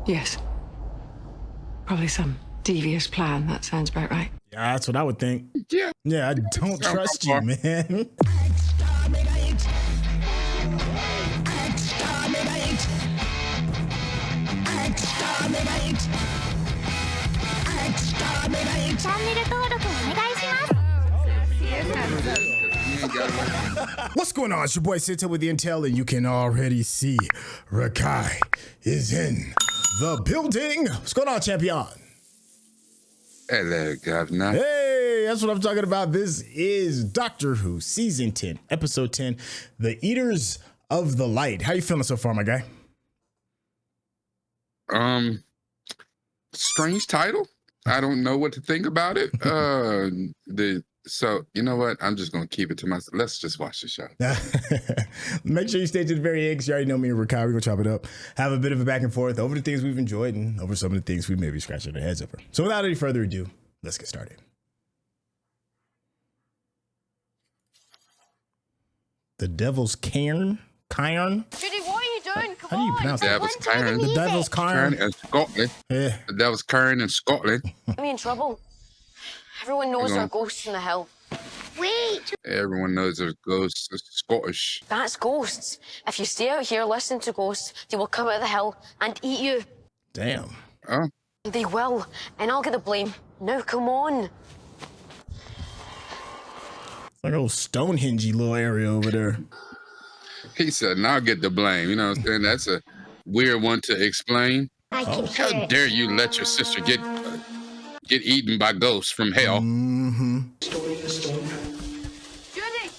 Yes. Probably some devious plan. That sounds about right. Yeah, that's what I would think. Yeah. Yeah, I don't trust you, man. What's going on? It's your boy Sita with the Intel, and you can already see Rakai is in the building. What's going on, champion? Hello, Governor. Hey, that's what I'm talking about. This is Doctor Who, Season 10, Episode 10, The Eaters of the Light. How you feeling so far, my guy? Strange title. I don't know what to think about it. So you know what? I'm just gonna keep it to myself. Let's just watch the show. Make sure you stay to the very end, because you already know me and Rakai. We're gonna chop it up, have a bit of a back and forth over the things we've enjoyed and over some of the things we may be scratching our heads over. So without any further ado, let's get started. The Devil's Cairn? Judy, what are you doing? Come How do you on. pronounce The that? Devil's Cairn. The Devil's Cairn. In Scotland. Yeah. The Devil's Cairn in Scotland. Are we in trouble? Everyone knows there are ghosts in the hill. Wait! Everyone knows there's ghosts. It's Scottish. That's ghosts. If you stay out here listening to ghosts, they will come out of the hill and eat you. Damn. Oh. They will, and I'll get the blame. Now, come on. It's like a little Stonehenge-y little area over there. He said, "Now get the blame." You know what I'm saying? That's a weird one to explain. How dare you let your sister get eaten by ghosts from hell? Mm-hmm.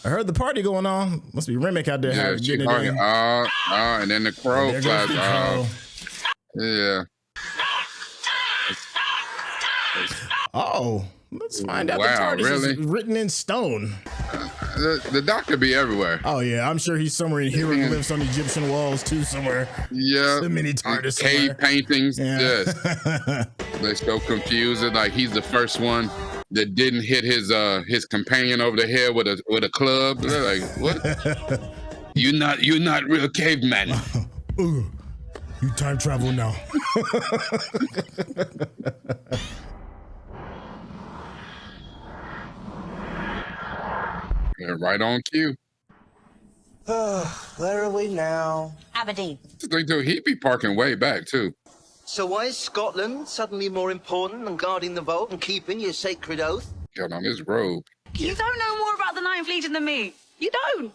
I heard the party going on. Must be Remick out there. Yeah, she getting talking. it in. And then the crow There flies. goes the crow. Yeah. Oh, let's find out. Wow, the TARDIS really? is written in stone. The doctor be everywhere. Oh yeah, I'm sure he's somewhere in hieroglyphs on Egyptian walls too somewhere. Yeah. The mini TARDIS Cave somewhere. paintings. Yeah. Yes. They so confused. It's like he's the first one that didn't hit his companion over the head with a club. They're like, what? You're not real caveman. Ooh, you time travel now. Yeah, right on cue. Where are we now? Aberdeen. He'd be parking way back too. So why is Scotland suddenly more important than guarding the vault and keeping your sacred oath? Got on his robe. You don't know more about the Ninth Legion than me. You don't.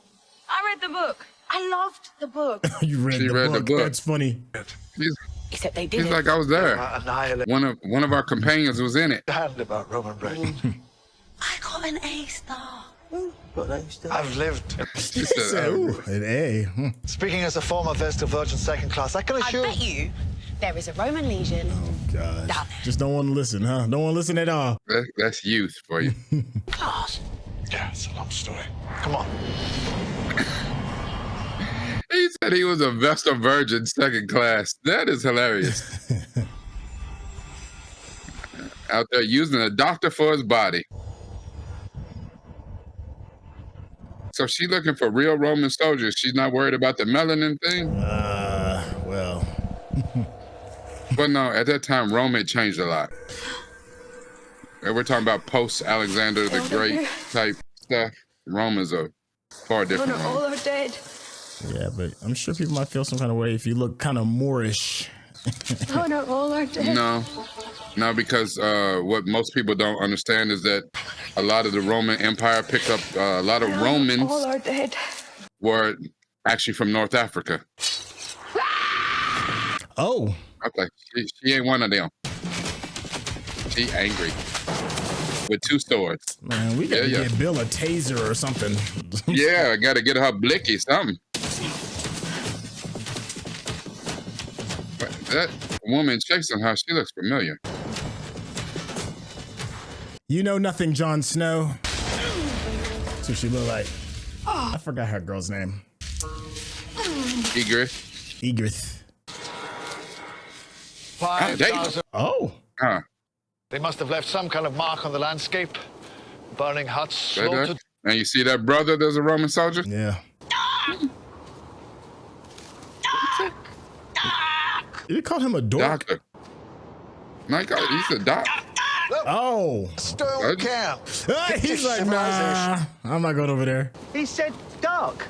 I read the book. I loved the book. You read the book. That's funny. Except they did He's it. like, I was there. Annihilate. One of our companions was in it. And about Roman bread. I got an A star. I've lived. She said, Ooh, an A. Speaking as a former Vestal Virgin second class, I can I assure bet you there is a Roman legion. Oh gosh. Down Just don't want to listen, huh? Don't want to listen at all. that's youth for you. Class. Yeah, it's a long story. Come on. He said he was a Vestal Virgin second class. That is hilarious. Out there using a doctor for his body. So she's looking for real Roman soldiers. She's not worried about the melanin thing? Well. But no, at that time, Rome had changed a lot. And we're talking about post-Alexander the Great type stuff. Rome is a far different Rome. All are dead. Yeah, but I'm sure people might feel some kind of way if you look kind of Moorish. Oh no, all are dead. No, because what most people don't understand is that a lot of the Roman Empire picked up a lot of Romans All are dead. were actually from North Africa. Oh. Okay, she ain't one of them. She angry with two swords. Man, we gotta get Bill a taser or something. Yeah, I gotta get her blicky something. But that woman chasing her, she looks familiar. You know nothing, Jon Snow. That's what she look like. I forgot her girl's name. Egrith. Oh. Huh. They must have left some kind of mark on the landscape. Burning huts, slaughtered. And you see that brother that's a Roman soldier? Yeah. You called him a dork? Doctor. No, he's a doctor. Oh. Stone camp. He's like, nah, I'm not going over there. He said dark.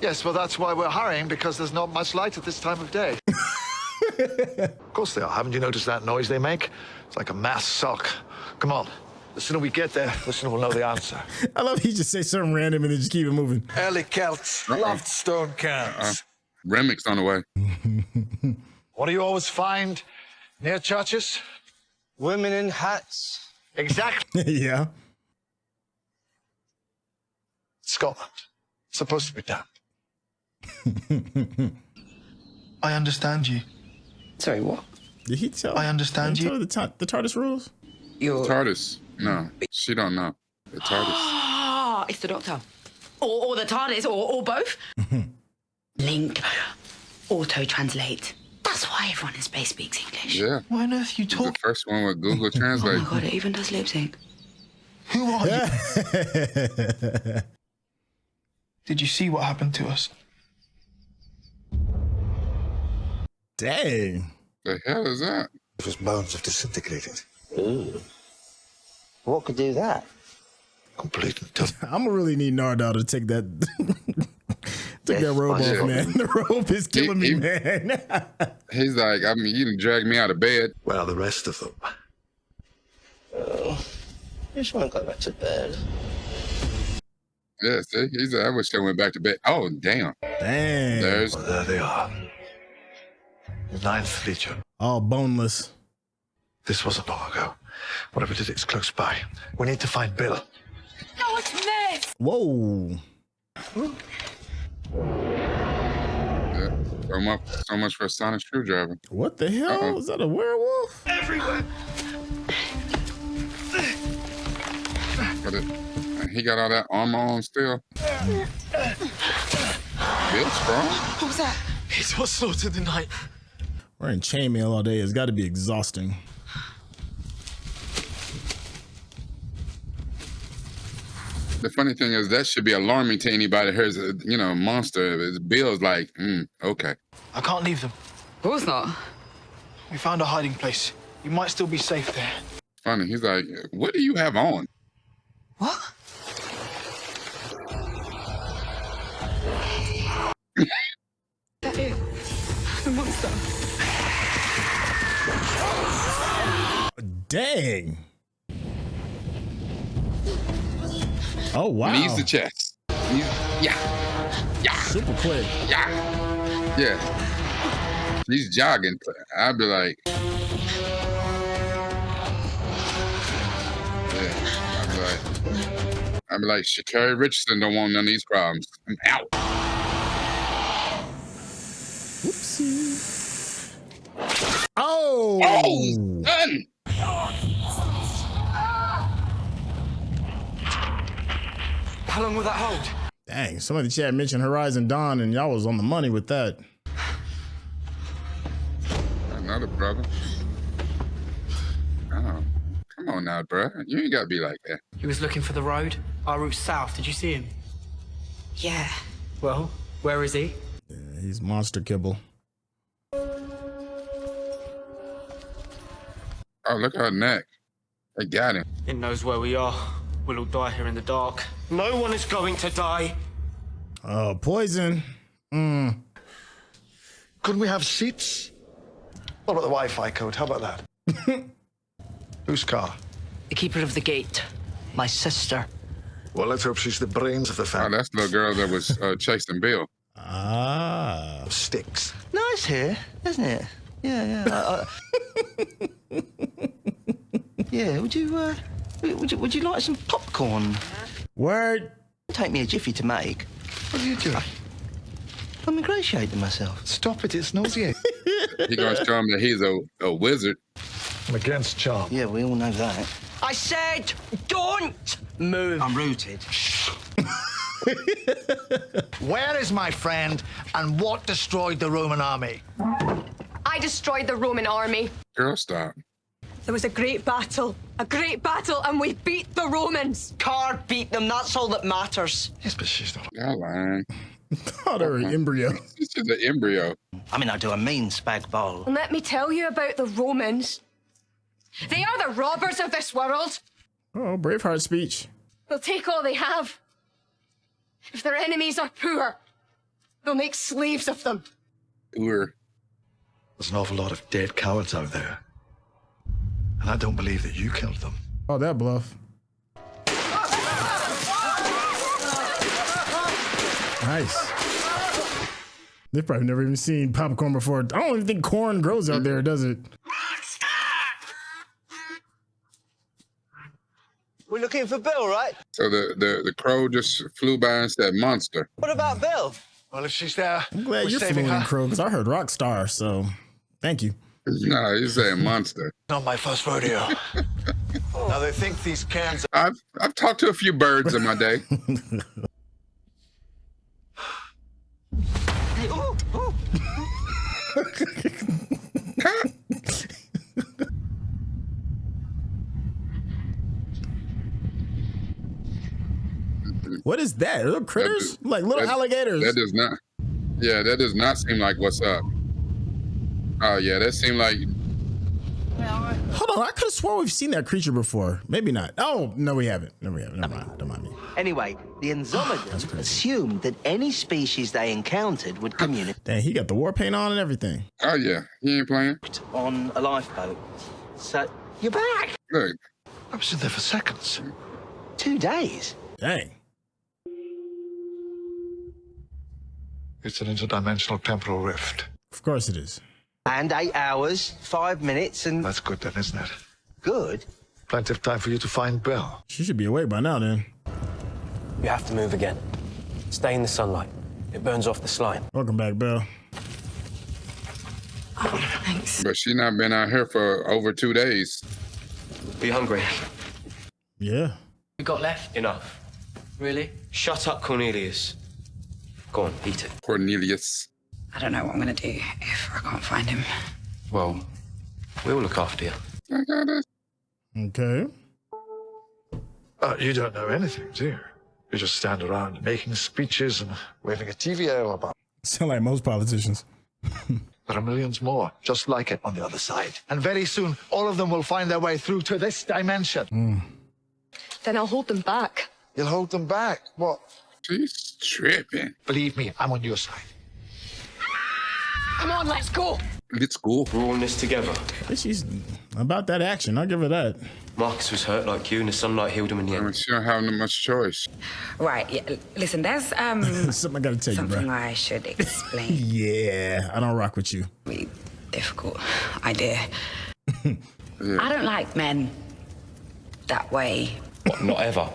Yes, well, that's why we're hurrying, because there's not much light at this time of day. Of course they are. Haven't you noticed that noise they make? It's like a mass suck. Come on. The sooner we get there, the sooner we'll know the answer. I love he just say something random and then just keep it moving. Early Celts loved stone camps. Remix on the way. What do you always find near churches? Women in hats. Exactly. Yeah. Scotland. Supposed to be damp. I understand you. Sorry, what? Did he tell? I understand did he you. tell her the TARDIS rules? TARDIS. No, she don't know. The TARDIS. Ah, it's the Doctor. Or the TARDIS, or both. Link. Auto-translate. That's why everyone in space speaks English. Yeah. Why on earth you The talk? first one with Google Oh Translate. my God, it even does lip sync. Who are you? Did you see what happened to us? Dang. The hell is that? His bones have disintegrated. Ooh. What could do that? Complete and total. I'm gonna really need Nardole to take that take that robe off, man. The robe is killing me, man. He's like, I mean, you done dragged me out of bed. Well, the rest of them. Oh, I just want to go back to bed. Yeah, see? He's like, I wish I went back to bed. Oh, damn. Dang. There's Well, there they are. The Ninth Legion. all boneless. This wasn't long ago. Whatever it is, it's close by. We need to find Bill. No, it's this! Whoa. yeah, so much for a sonic screwdriver. What the hell? Uh-oh. Is that a werewolf? Everywhere. But he got all that armor on still. Bill's strong. What was that? It's what slaughtered the night. Wearing chainmail all day has got to be exhausting. The funny thing is that should be alarming to anybody who hears a monster. Bill's like, okay. I can't leave them. Of course not. We found a hiding place. You might still be safe there. Funny. He's like, what do you have on? What? That it? The monster. Dang. Oh, wow. Knees to chest. Yeah. Super quick. Yeah. He's jogging. I'd be like, I'd be like, Sha'Carri Richardson don't want none of these problems. I'm out. Whoopsie. Oh. Done. How long will that hold? Dang, somebody in the chat mentioned Horizon Dawn and y'all was on the money with that. Another brother. Oh, come on now, bro. You ain't got to be like that. He was looking for the road. Our route's south. Did you see him? Yeah. Well, where is he? Yeah, he's monster kibble. Oh, look at her neck. They got him. It knows where we are. We'll all die here in the dark. No one is going to die. Oh, poison. Couldn't we have seats? What about the Wi-Fi code? How about that? Whose car? The keeper of the gate. My sister. Well, let's hope she's the brains of the Oh, family. that's the little girl that was chasing Bill. Ah. Sticks. Nice here, isn't it? Yeah. Yeah. Would you like some popcorn? Word. Take me a jiffy to make. What are you doing? I'm ingratiating myself. Stop it, it's nauseating. He gonna show him that he's a wizard. I'm against charm. Yeah, we all know that. I said, don't move. I'm rooted. Where is my friend, and what destroyed the Roman army? I destroyed the Roman army. Girl, stop. There was a great battle, and we beat the Romans. Card beat them, that's all that matters. Yes, but she's not. Y'all lying. Oh, they're an embryo. It's just an embryo. I mean, I do a mean spag bowl. And let me tell you about the Romans. They are the robbers of this world. Oh, Braveheart speech. They'll take all they have. If their enemies are poor, they'll make slaves of them. Poor. There's an awful lot of dead cowards out there. And I don't believe that you killed them. Oh, that bluff. Nice. They've probably never even seen popcorn before. I don't even think corn grows out there, does it? We're looking for Bill, right? So the crow just flew by and said monster. What about Bill? Well, if she's there, I'm glad we're you're saving fluent in her. crow because I heard rock star, so thank you. No, he's saying monster. Not my first rodeo. Now they think these cans. I've talked to a few birds in my day. Hey, ooh, ooh. What is that? Little critters? Like little alligators. That does not. Yeah, that does not seem like what's up. Oh yeah, that seemed like. Hold on, I could have sworn we've seen that creature before. Maybe not. Oh, no, we haven't. No, we haven't. Never mind. Don't mind me. Anyway, the Enzomedans assumed that any species they encountered would communicate Dang, he got the war paint on and everything. Oh yeah, he ain't playing. on a lifeboat. So, you're back. Look, I was in there for seconds. 2 days. Dang. It's an interdimensional temporal rift. Of course it is. And 8 hours, 5 minutes, and That's good then, isn't it? good. Plenty of time for you to find Bill. She should be awake by now then. You have to move again. Stay in the sunlight. It burns off the slime. Welcome back, Bill. Oh, thanks. but she not been out here for over 2 days. Are you hungry? Yeah. We got left? Enough. Really? Shut up, Cornelius. Go on, eat it. Cornelius. I don't know what I'm going to do if I can't find him. Well, we'll look after you. I got it. Okay. You don't know anything, do you? You just stand around making speeches and waving a TVO about. Sound like most politicians. There are millions more just like it on the other side. And very soon, all of them will find their way through to this dimension. Then I'll hold them back. You'll hold them back. What? She's tripping. Believe me, I'm on your side. Come on, let's go. It's cool. We're all in this together. She's about that action. I'll give her that. Marcus was hurt like you, and the sunlight healed him in the I mean, end. she don't have much choice. Right, yeah. Listen, there's Something I gotta tell you, something bro. I should explain. Yeah, I don't rock with you. Really difficult idea. Yeah. I don't like men that way. What, not ever?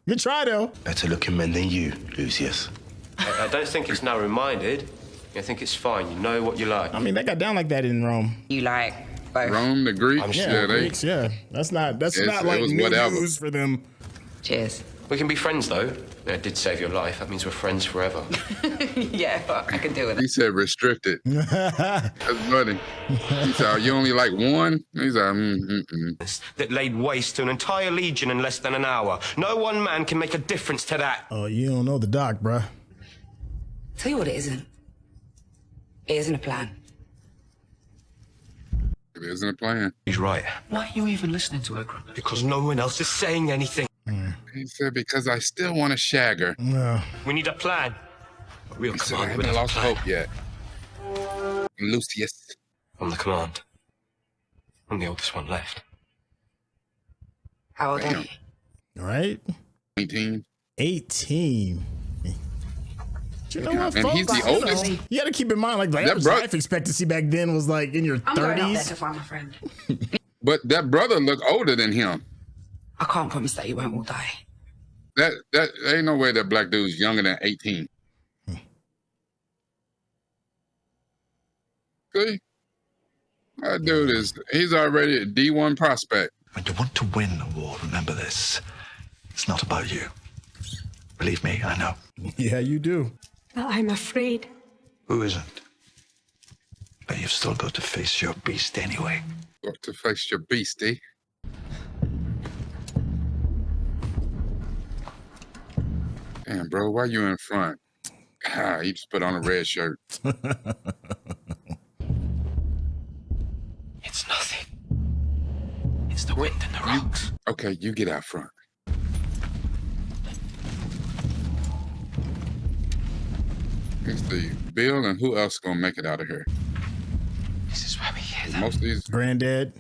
Good try, though. Better looking men than you, Lucius. I don't think it's narrow-minded. I think it's fine. You know what you like. I mean, they got down like that in Rome. You like both? Rome, the Greeks. I'm Yeah, they. Greeks, yeah. That's not It like was new whatever. news for them. Cheers. We can be friends, though. It did save your life. That means we're friends forever. Yeah, I can deal with it. He said restricted. That's funny. He said, "Oh, you only like one?" He's like, That laid waste to an entire legion in less than an hour. No one man can make a difference to that. Oh, you don't know the doc, bruh. Tell you what it isn't. It isn't a plan. It isn't a plan. He's right. Why are you even listening to her, Grandma? Because no one else is saying anything. He said, because I still want to shag her. No. We need a plan. A real He said, I command. haven't lost hope yet. Lucius. I'm the command. I'm the oldest one left. How old are Damn. you? All right. 18. 18. You know what, And folks? he's the oldest. You gotta keep in mind, like, the That average bro- life expectancy back then was like in your I'm going up there 30s. to find my friend. But that brother looked older than him. I can't promise that you won't all die. That ain't no way that black dude's younger than 18. See? That dude he's already a D1 prospect. When you want to win a war, remember this. It's not about you. Believe me, I know. Yeah, you do. But I'm afraid. Who isn't? But you've still got to face your beast anyway. Got to face your beastie. Damn, bro, why you in front? Ah, he just put on a red shirt. It's nothing. It's the wind and the rocks. Okay, you get out front. Let's see. Bill and who else gonna make it out of here? This is where we hear them. Most of these, Granddad.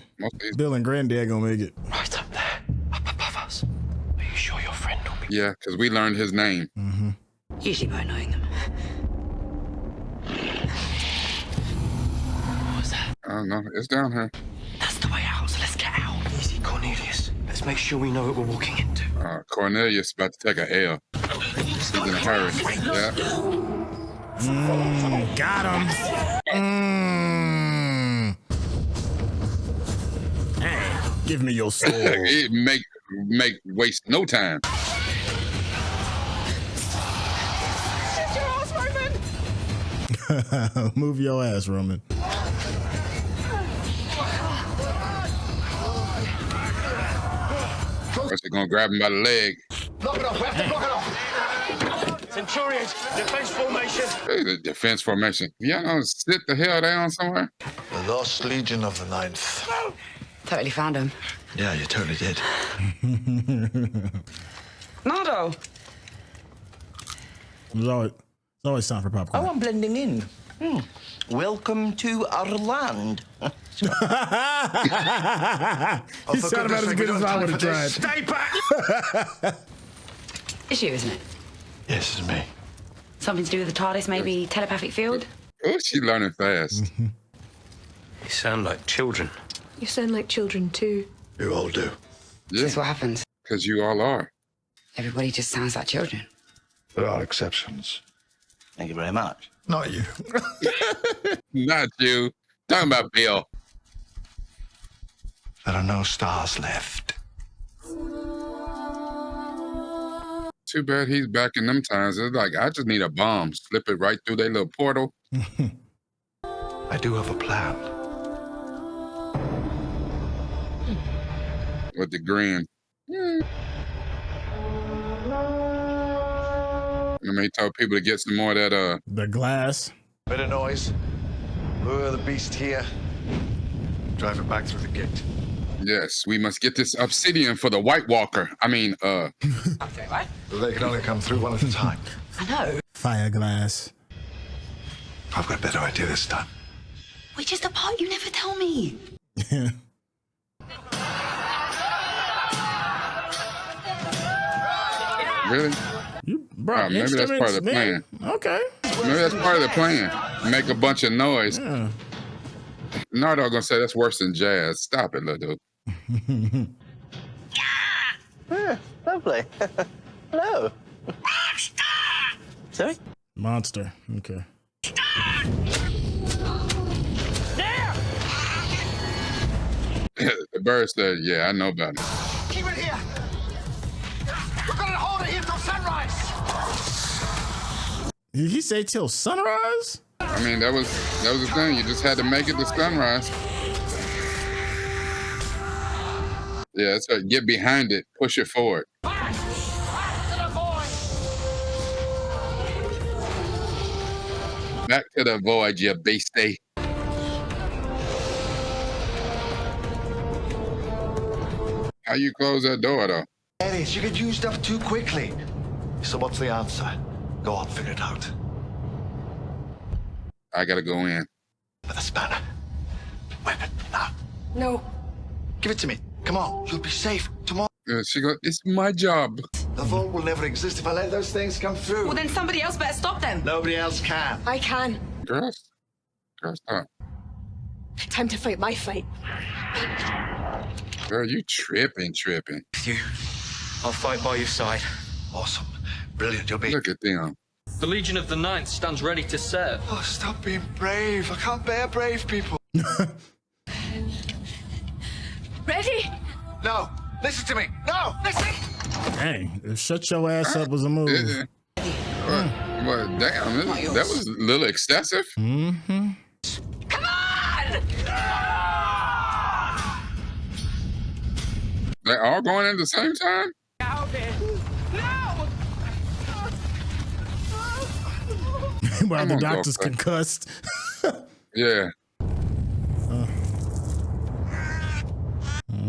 Bill and Granddad gonna make it. Right up there, up above us. Are you sure your friend will be? yeah, because we learned his name. Mm-hmm. Usually by knowing them. What was that? I don't know. It's down here. That's the way out, so let's get out. Easy, Cornelius. Let's make sure we know what we're walking into. Cornelius about to take a L. He's in a hurry. Yeah. Got him. Hey, give me your soul. It make waste no time. Move your ass, Roman. First, they're gonna grab him by the leg. Block it off. We have to block it off. Centurions, defense formation. Hey, the defense formation. Y'all know, sit the hell down somewhere. The Lost Legion of the Ninth. Totally found him. Yeah, you totally did. Nardole. It's always time for popcorn. Oh, I'm blending in. Welcome to our land. He sounded about as good as I would have tried. Stay back! It's you, isn't it? Yes, it's me. Something to do with the TARDIS, maybe telepathic field? Oh, she learning fast. You sound like children. You sound like children too. You all do. This is what happens. Because you all are. Everybody just sounds like children. There are exceptions. Thank you very much. Not you. Not you. Talking about Bill. There are no stars left. Too bad he's back in them times. It's like, I just need a bomb. Slip it right through their little portal. I do have a plan. With the grin. I mean, he told people to get some more of that, the glass. Bit of noise. Lure the beast here. Drive it back through the gate. yes, we must get this obsidian for the White Walker. I mean, They can only come through one at a time. I know. Fire glass. I've got a better idea this time. Which is the part you never tell me? Really? You brought maybe that's part of the plan. Okay. Maybe that's part of the plan. Make a bunch of noise. Yeah. Nardole gonna say that's worse than jazz. Stop it, little dude. Lovely. Hello. Sorry? Monster. Okay. The bird said, yeah, I know about it. Keep it here. We're gonna hold it here till sunrise. Did he say till sunrise? I mean, that was the thing. You just had to make it to sunrise. Yeah, so get behind it, push it forward. Back to the void, you beastie. How you close that door, though? Aries, you get used up too quickly. So what's the answer? Go on, figure it out. I gotta go in. With a spanner. Weapon, now. No. Give it to me. Come on, you'll be safe tomorrow. She goes, it's my job. The vault will never exist if I let those things come through. Well, then somebody else better stop them. Nobody else can. I can. Girls, stop. Time to fight my fight. Girl, you tripping. You, I'll fight by your side. Awesome. Brilliant, you'll be... Look at them. The Legion of the Ninth stands ready to serve. Oh, stop being brave. I can't bear brave people. Ready? No, listen to me. No, listen. Dang, shut your ass up was a move. Well, damn, that was a little excessive. Mm-hmm. Come on! They're all going at the same time? No! While the Come on, doctor's Doctor. concussed. Yeah.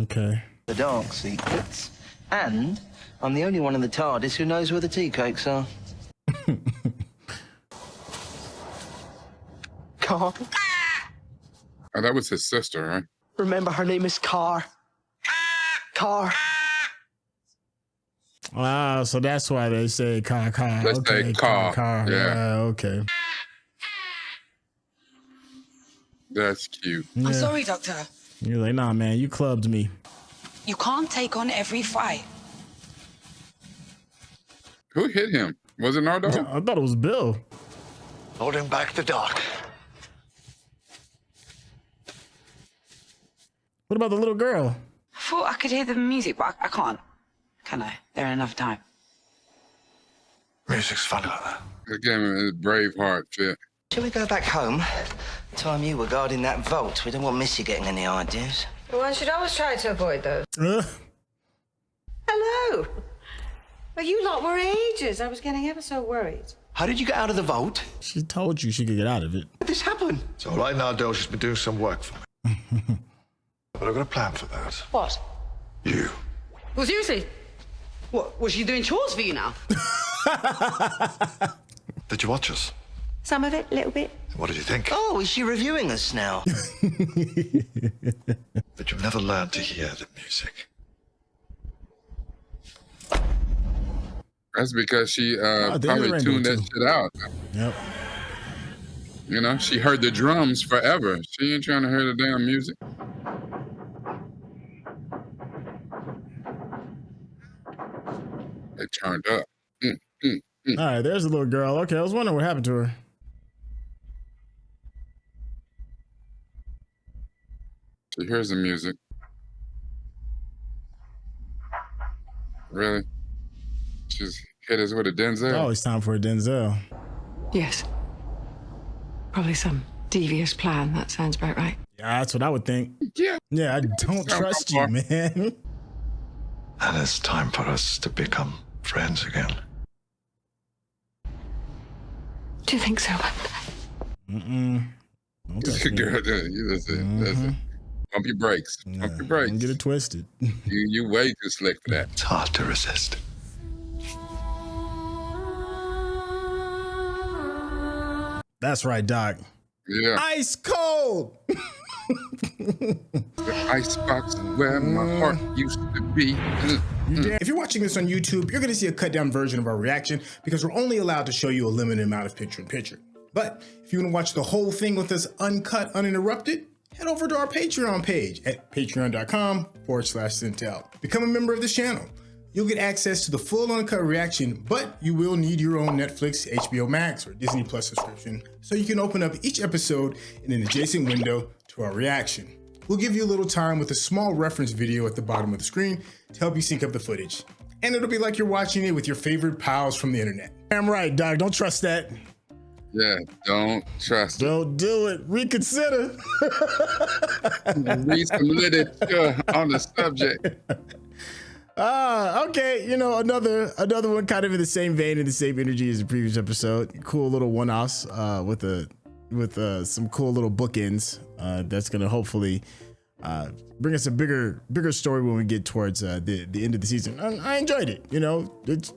Okay. The dark secrets. And I'm the only one in the TARDIS who knows where the tea cakes are. Car. Oh, that was his sister, right? Remember, her name is Car. Car. Wow, so that's why they say car. Let's say car. Yeah. Okay. That's cute. I'm sorry, Doctor. You're like, nah, man, you clubbed me. You can't take on every fight. Who hit him? Was it Nardole? I thought it was Bill. Holding back the dark. What about the little girl? I thought I could hear the music, but I can't. Can I? There ain't enough time. Music's funny like that. Again, a Braveheart fit. Shall we go back home? Time you were guarding that vault. We don't want Missy getting any ideas. One should always try to avoid those. Hello. Well, you lot were ages. I was getting ever so worried. How did you get out of the vault? She told you she could get out of it. How did this happen? It's all right, Nardole. She's been doing some work for me. But I've got a plan for that. What? You. Well, seriously? What? Was she doing chores for you now? Did you watch us? Some of it, a little bit. What did you think? Oh, is she reviewing us now? But you've never learned to hear the music. That's because she there's probably Rainbow tuned that too. shit out. Yep. You know, she heard the drums forever. She ain't trying to hear the damn music. It turned up. All right, there's a little girl. Okay, I was wondering what happened to her. So here's the music. Really? She's hit us with a Denzel? Oh, it's time for a Denzel. Yes. Probably some devious plan. That sounds about right. Yeah, that's what I would think. Yeah. Yeah, I don't trust you, man. And it's time for us to become friends again. Do you think so? Mm-mm. Don't touch me. Girl, listen. Pump your brakes. Pump your brakes. Don't get it twisted. You way too slick for that. It's hard to resist. That's right, Doc. Yeah. Ice cold. The icebox where my heart used to be. If you're watching this on YouTube, you're going to see a cut down version of our reaction because we're only allowed to show you a limited amount of picture-in-picture. But if you want to watch the whole thing with us uncut, uninterrupted, head over to our Patreon page at patreon.com/Centel. Become a member of this channel. You'll get access to the full uncut reaction, but you will need your own Netflix, HBO Max, or Disney Plus subscription so you can open up each episode in an adjacent window to our reaction. We'll give you a little time with a small reference video at the bottom of the screen to help you sync up the footage. And it'll be like you're watching it with your favorite pals from the internet. I'm right, Doc. Don't trust that. Yeah, don't trust it. Don't do it. Reconsider. Read some literature on the subject. Okay. You know, another one kind of in the same vein and the same energy as the previous episode. Cool little one-offs with some cool little bookends that's gonna hopefully bring us a bigger story when we get towards the end of the season. I enjoyed it. You know, it's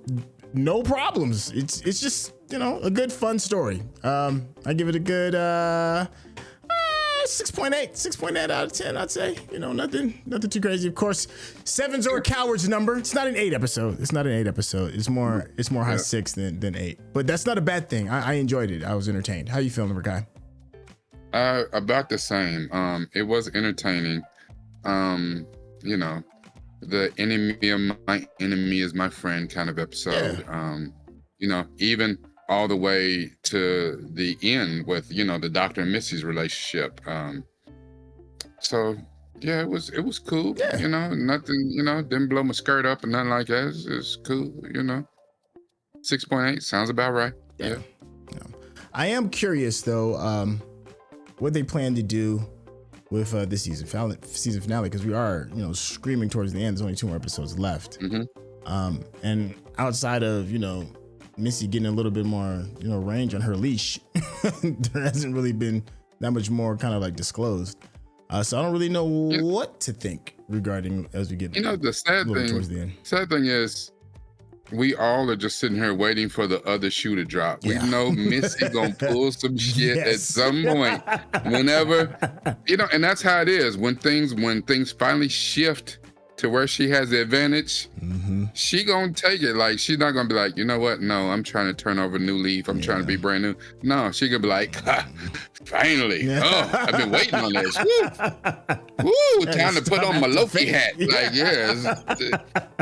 no problems. It's just, you know, a good fun story. I give it a good 6.8 out of 10, I'd say. You know, nothing too crazy. Of course, 7's are a coward's number. It's not an 8 episode. It's more high 6 than 8. But that's not a bad thing. I enjoyed it. I was entertained. How you feeling, Rebecca? About the same. It was entertaining. You know, the enemy of my enemy is my friend kind of episode. Yeah. You know, even all the way to the end with, you know, the Doctor and Missy's relationship. So yeah, it was cool. Yeah. You know, nothing, you know, didn't blow my skirt up and nothing like that. It's cool, you know. 6.8 sounds about right. Yeah. I am curious though, what they plan to do with this season finale, because we are, you know, screaming towards the end. There's only 2 more episodes left. Mm-hmm. And outside of, you know, Missy getting a little bit more, range on her leash. There hasn't really been that much more kind of like disclosed. So I don't really know what to think regarding as we get the sad thing towards the end. Sad thing is we all are just sitting here waiting for the other shoe to drop. We know Missy gonna pull some shit at some point, whenever, and that's how it is. When things finally shift to where she has the advantage, she gonna take it. Like, she's not gonna be like, you know what? No, I'm trying to turn over a new leaf. I'm trying to be brand new. No, she gonna be like, finally. Oh, I've been waiting on this. Woo, time to put on my Loki hat. Like,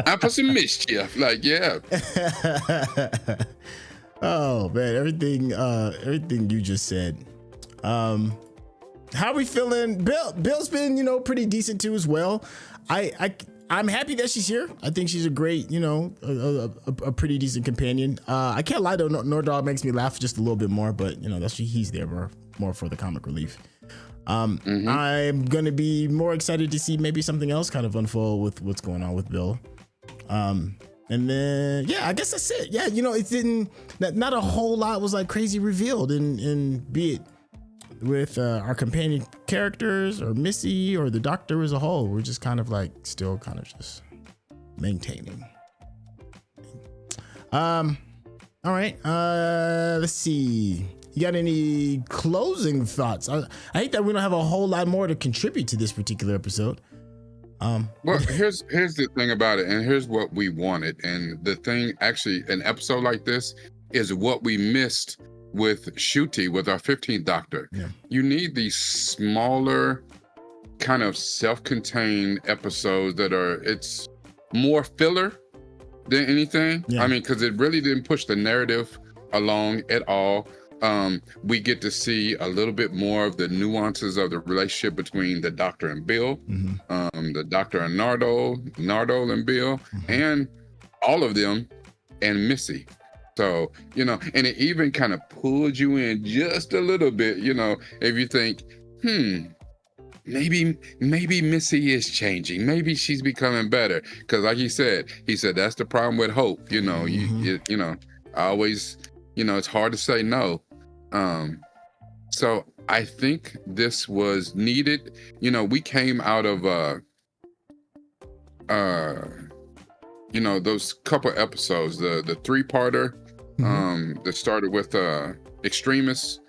I put some mischief. Like, Oh man, everything you just said. How are we feeling? Bill's been, pretty decent too as well. I'm happy that she's here. I think she's a great, a pretty decent companion. I can't lie though, Nardole makes me laugh just a little bit more, but he's there more for the comic relief. I'm gonna be more excited to see maybe something else kind of unfold with what's going on with Bill. And then I guess that's it. Yeah, not a whole lot was like crazy revealed in be it with our companion characters or Missy or the Doctor as a whole. We're just kind of like still kind of just maintaining. All right, let's see. You got any closing thoughts? I hate that we don't have a whole lot more to contribute to this particular episode. Well, here's the thing about it, and here's what we wanted. And the thing, actually, an episode like this is what we missed with Ncuti, with our 15th Doctor. You need these smaller, kind of self-contained episodes it's more filler than anything. I mean, because it really didn't push the narrative along at all. We get to see a little bit more of the nuances of the relationship between the Doctor and Bill, the Doctor and Nardole and Bill, and all of them and Missy. So, and it even kind of pulled you in just a little bit, if you think, maybe Missy is changing. Maybe she's becoming better. Because like he said, that's the problem with hope. I always, it's hard to say no. So I think this was needed. We came out of, those couple episodes, the 3-parter, that started with Extremis.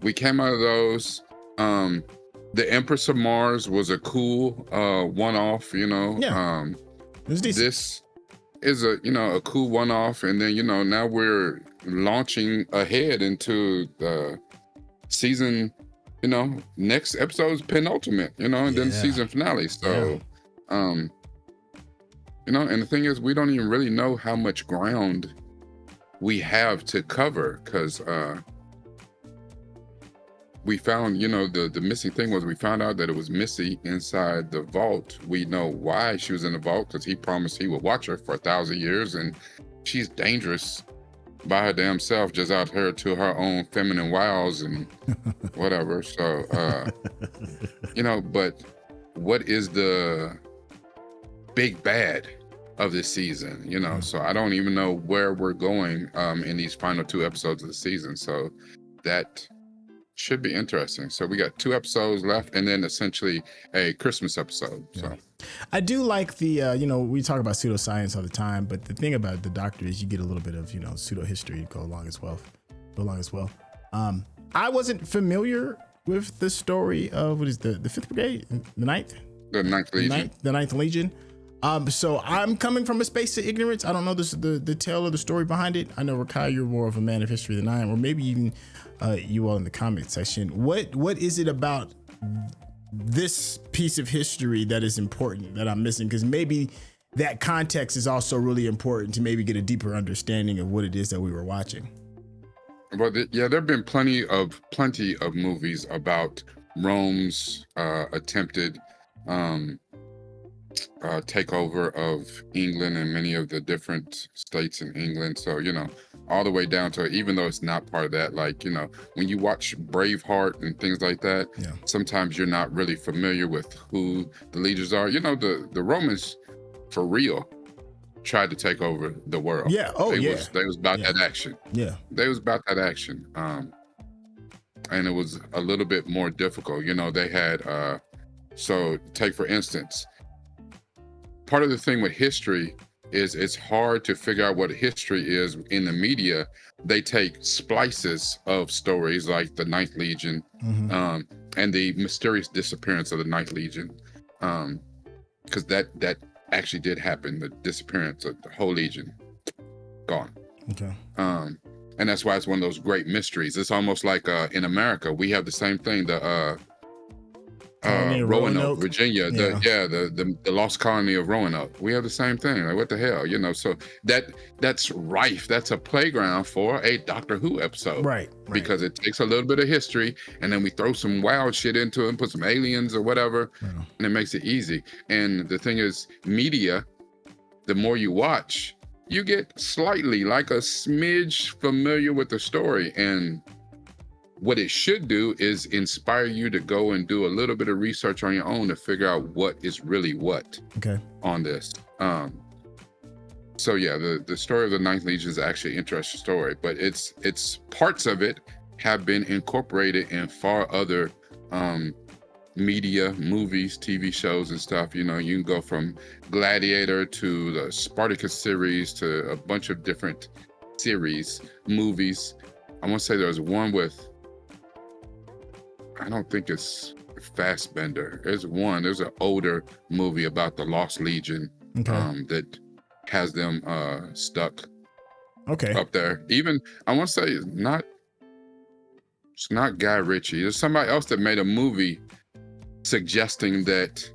We came out of those. The Empress of Mars was a cool one-off. This is a cool one-off, and then now we're launching ahead into the season. Next episode's penultimate. And then season finale. So, and the thing is, we don't even really know how much ground we have to cover, because we found, the missing thing was we found out that it was Missy inside the vault. We know why she was in the vault, because he promised he would watch her for 1,000 years, and she's dangerous by her damn self, just out here to her own feminine wiles and whatever. So, but what is the big bad of this season? So I don't even know where we're going in these final 2 episodes of the season. So that should be interesting. So we got 2 episodes left, and then essentially a Christmas episode. So I do like the we talk about pseudoscience all the time, but the thing about the Doctor is you get a little bit of pseudo history to go along as well. I wasn't familiar with the story of what is the 5th Brigade, the 9th, the 9th Legion, the 9th Legion. So I'm coming from a space of ignorance. I don't know the tale of the story behind it. I know, Rakai, you're more of a man of history than I am, or maybe even you all in the comment section. What is it about this piece of history that is important that I'm missing? Because maybe that context is also really important to maybe get a deeper understanding of what it is that we were watching. Well, there have been plenty of movies about Rome's attempted takeover of England and many of the different states in England. So, all the way down to, even though it's not part of that, like, when you watch Braveheart and things like that, sometimes you're not really familiar with who the leaders are. The Romans, for real, tried to take over the world. Yeah. They was about that action. Yeah. They was about that action. And it was a little bit more difficult. You know, they had, so take for instance, part of the thing with history is it's hard to figure out what history is in the media. They take splices of stories like the Ninth Legion, and the mysterious disappearance of the Ninth Legion. Because that actually did happen, the disappearance of the whole Legion, gone. Okay. And that's why it's one of those great mysteries. It's almost like in America, we have the same thing, the Roanoke, Virginia, the lost colony of Roanoke. We have the same thing. Like, what the hell, you know? So that's rife. That's a playground for a Doctor Who episode, right? Because it takes a little bit of history, and then we throw some wild shit into it, and put some aliens or whatever, and it makes it easy. And the thing is, media, the more you watch, you get slightly, like a smidge, familiar with the story. And what it should do is inspire you to go and do a little bit of research on your own to figure out what is really what on this. So yeah, the story of the Ninth Legion is actually an interesting story, but it's parts of it have been incorporated in far other media, movies, TV shows and stuff. You know, you can go from Gladiator to the Spartacus series to a bunch of different series, movies. I want to say there's one with, I don't think it's Fassbender. There's an older movie about the Lost Legion that has them stuck up there. Even, I want to say it's not Guy Ritchie. There's somebody else that made a movie suggesting that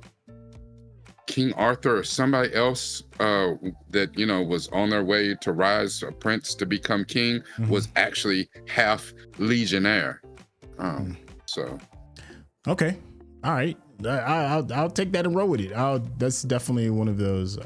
King Arthur or somebody else that, you know, was on their way to rise a prince to become king was actually half legionnaire. So, okay, all right, I'll take that and roll with it. That's definitely one of those.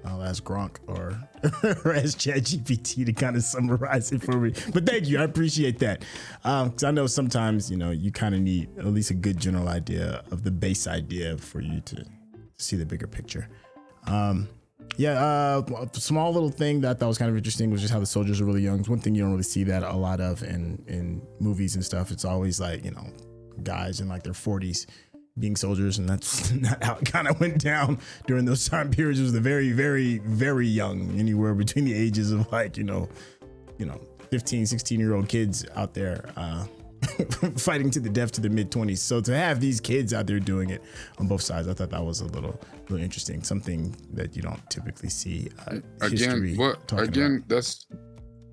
I'll ask Gronk or ask ChatGPT to kind of summarize it for me. But thank you, I appreciate that. Because I know sometimes, you know, you kind of need at least a good general idea of the base idea for you to see the bigger picture. A small little thing that I thought was kind of interesting was just how the soldiers are really young. It's one thing you don't really see that a lot of in movies and stuff. It's always like, you know, guys in like their 40s being soldiers, and that's not how it kind of went down during those time periods. It was the very, very, very young, anywhere between the ages of like, you know, 15, 16-year-old kids out there fighting to the death to the mid-20s. So to have these kids out there doing it on both sides, I thought that was a little interesting, something that you don't typically see history talking about.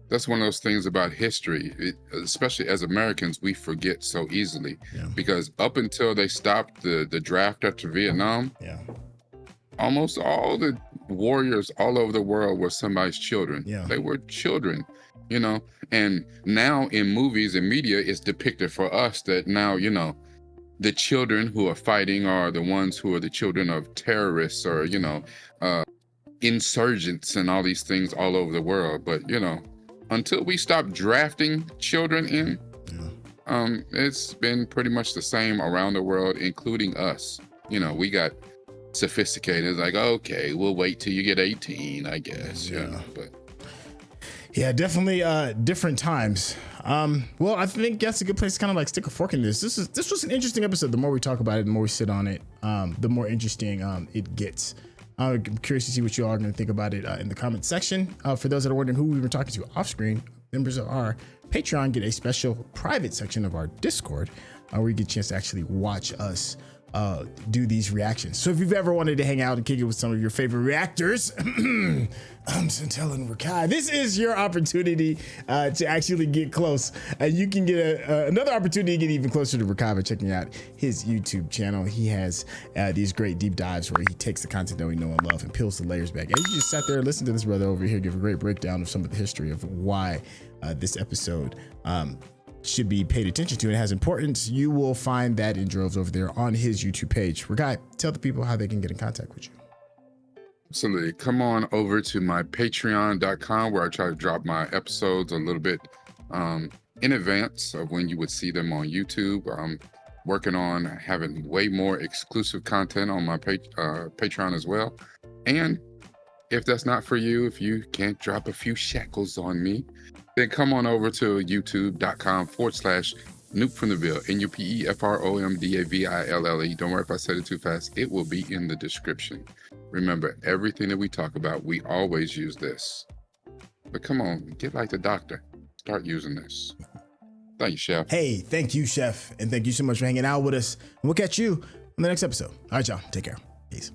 That's one of those things about history, especially as Americans, we forget so easily. Because up until they stopped the draft after Vietnam, almost all the warriors all over the world were somebody's children. They were children, you know. And now in movies and media, it's depicted for us that now, you know, the children who are fighting are the ones who are the children of terrorists or, you know, insurgents and all these things all over the world. But, you know, until we stop drafting children in, it's been pretty much the same around the world, including us. You know, we got sophisticated. It's like, okay, we'll wait till you get 18, I guess. Yeah, but yeah, definitely different times. Well, I think that's a good place to kind of like stick a fork in this. This was an interesting episode. The more we talk about it, the more we sit on it, the more interesting it gets. I'm curious to see what you all are going to think about it in the comment section. For those that are wondering who we were talking to off screen, members of our Patreon get a special private section of our Discord where you get a chance to actually watch us do these reactions. So if you've ever wanted to hang out and kick it with some of your favorite reactors, Santel and Rakai, this is your opportunity to actually get close. And you can get another opportunity to get even closer to Rakai by checking out his YouTube channel. He has these great deep dives where he takes the content that we know and love and peels the layers back. And you just sat there and listened to this brother over here give a great breakdown of some of the history of why this episode should be paid attention to and has importance. You will find that in droves over there on his YouTube page. Rakai, tell the people how they can get in contact with you. Absolutely. Come on over to my patreon.com where I try to drop my episodes a little bit in advance of when you would see them on YouTube. I'm working on having way more exclusive content on my Patreon as well. And If that's not for you, if you can't drop a few shekels on me, then come on over to youtube.com/Nuke from the Ville, NUPEFROMDAVILLE. Don't worry if I said it too fast. It will be in the description. Remember, everything that we talk about, we always use this. But come on, get like the doctor. Start using this. Thank you, Chef. Hey, thank you, Chef. And thank you so much for hanging out with us. And we'll catch you on the next episode. All right, y'all. Take care. Peace.